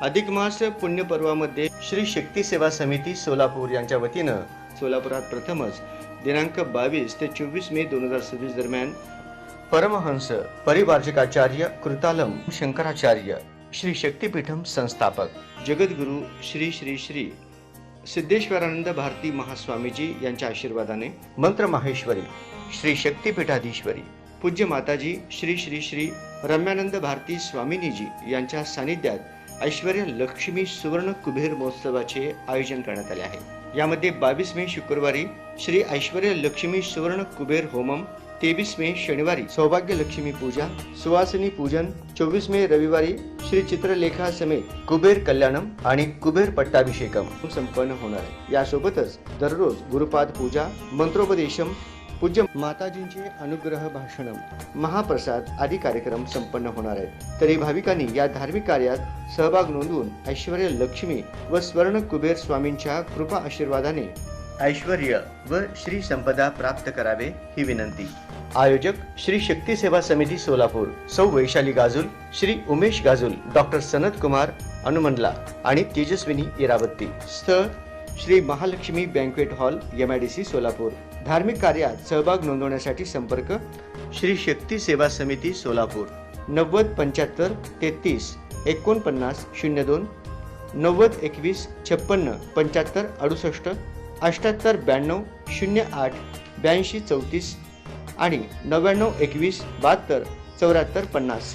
अधिक मास पुण्यपर्वामध्ये श्री शक्ती सेवा समिती सोलापूर यांच्या वतीनं सोलापुरात प्रथमच दिनांक 22 ते 24 मे 2026 दरम्यान परमहंस परिवार्जकाचार्य कृतालम शंकराचार्य श्री शक्तिपीठम संस्थापक जगद्गुरु श्री श्री श्री सिद्धेश्वरानंद भारती महास्वामीजी यांच्या आशीर्वादाने मंत्र माहेश्वरी श्री शक्तिपीठाधीश्वरी पूज्य माताजी श्री श्री श्री रम्यानंद भारती स्वामिनीजी यांच्या सानिध्यात ऐश्वर्य लक्ष्मी सुवर्ण कुबेर महोत्सवाचे आयोजन करण्यात आले आहे। यामध्ये 22 मे शुक्रवारी श्री ऐश्वर्य लक्ष्मी सुवर्ण कुबेर होमम, 23 मे शनिवारी सौभाग्य लक्ष्मी पूजा, सुवासिनी पूजन, 24 मे रविवारी श्री चित्रलेखा समेत कुबेर कल्याणम आणि कुबेर पट्टाभिषेकम संपन्न होणार आहे। यासोबतच दररोज गुरुपाद पूजा, मंत्रोपदेशम, पूज्य माताजींचे अनुग्रह भाषणम, महाप्रसाद आदी कार्यक्रम संपन्न होणार आहेत। तरी भाविकांनी या धार्मिक कार्यात सहभाग नोंदवून ऐश्वर्य लक्ष्मी व स्वर्ण कुबेर स्वामींच्या कृपा आशीर्वादाने ऐश्वर्य व श्री संपदा प्राप्त करावे ही विनंती। आयोजक श्री शक्ती सेवा समिती सोलापूर, सौ वैशाली गाजुल, श्री उमेश गाजुल, डॉक्टर सनत कुमार अनुमंडला आणि तेजस्विनी इरावती। स्थळ Shri Mahalakshmi banquet hall, MIDC Solapur. धार्मिक कार्यात सहभाग नोंदवण्यासाठी संपर्क श्री शक्ती सेवा समिती सोलापूर 90 75 33 49 02 90 21 56 75 68 78 92 08 82 34 आणि 99 21 72 74 50।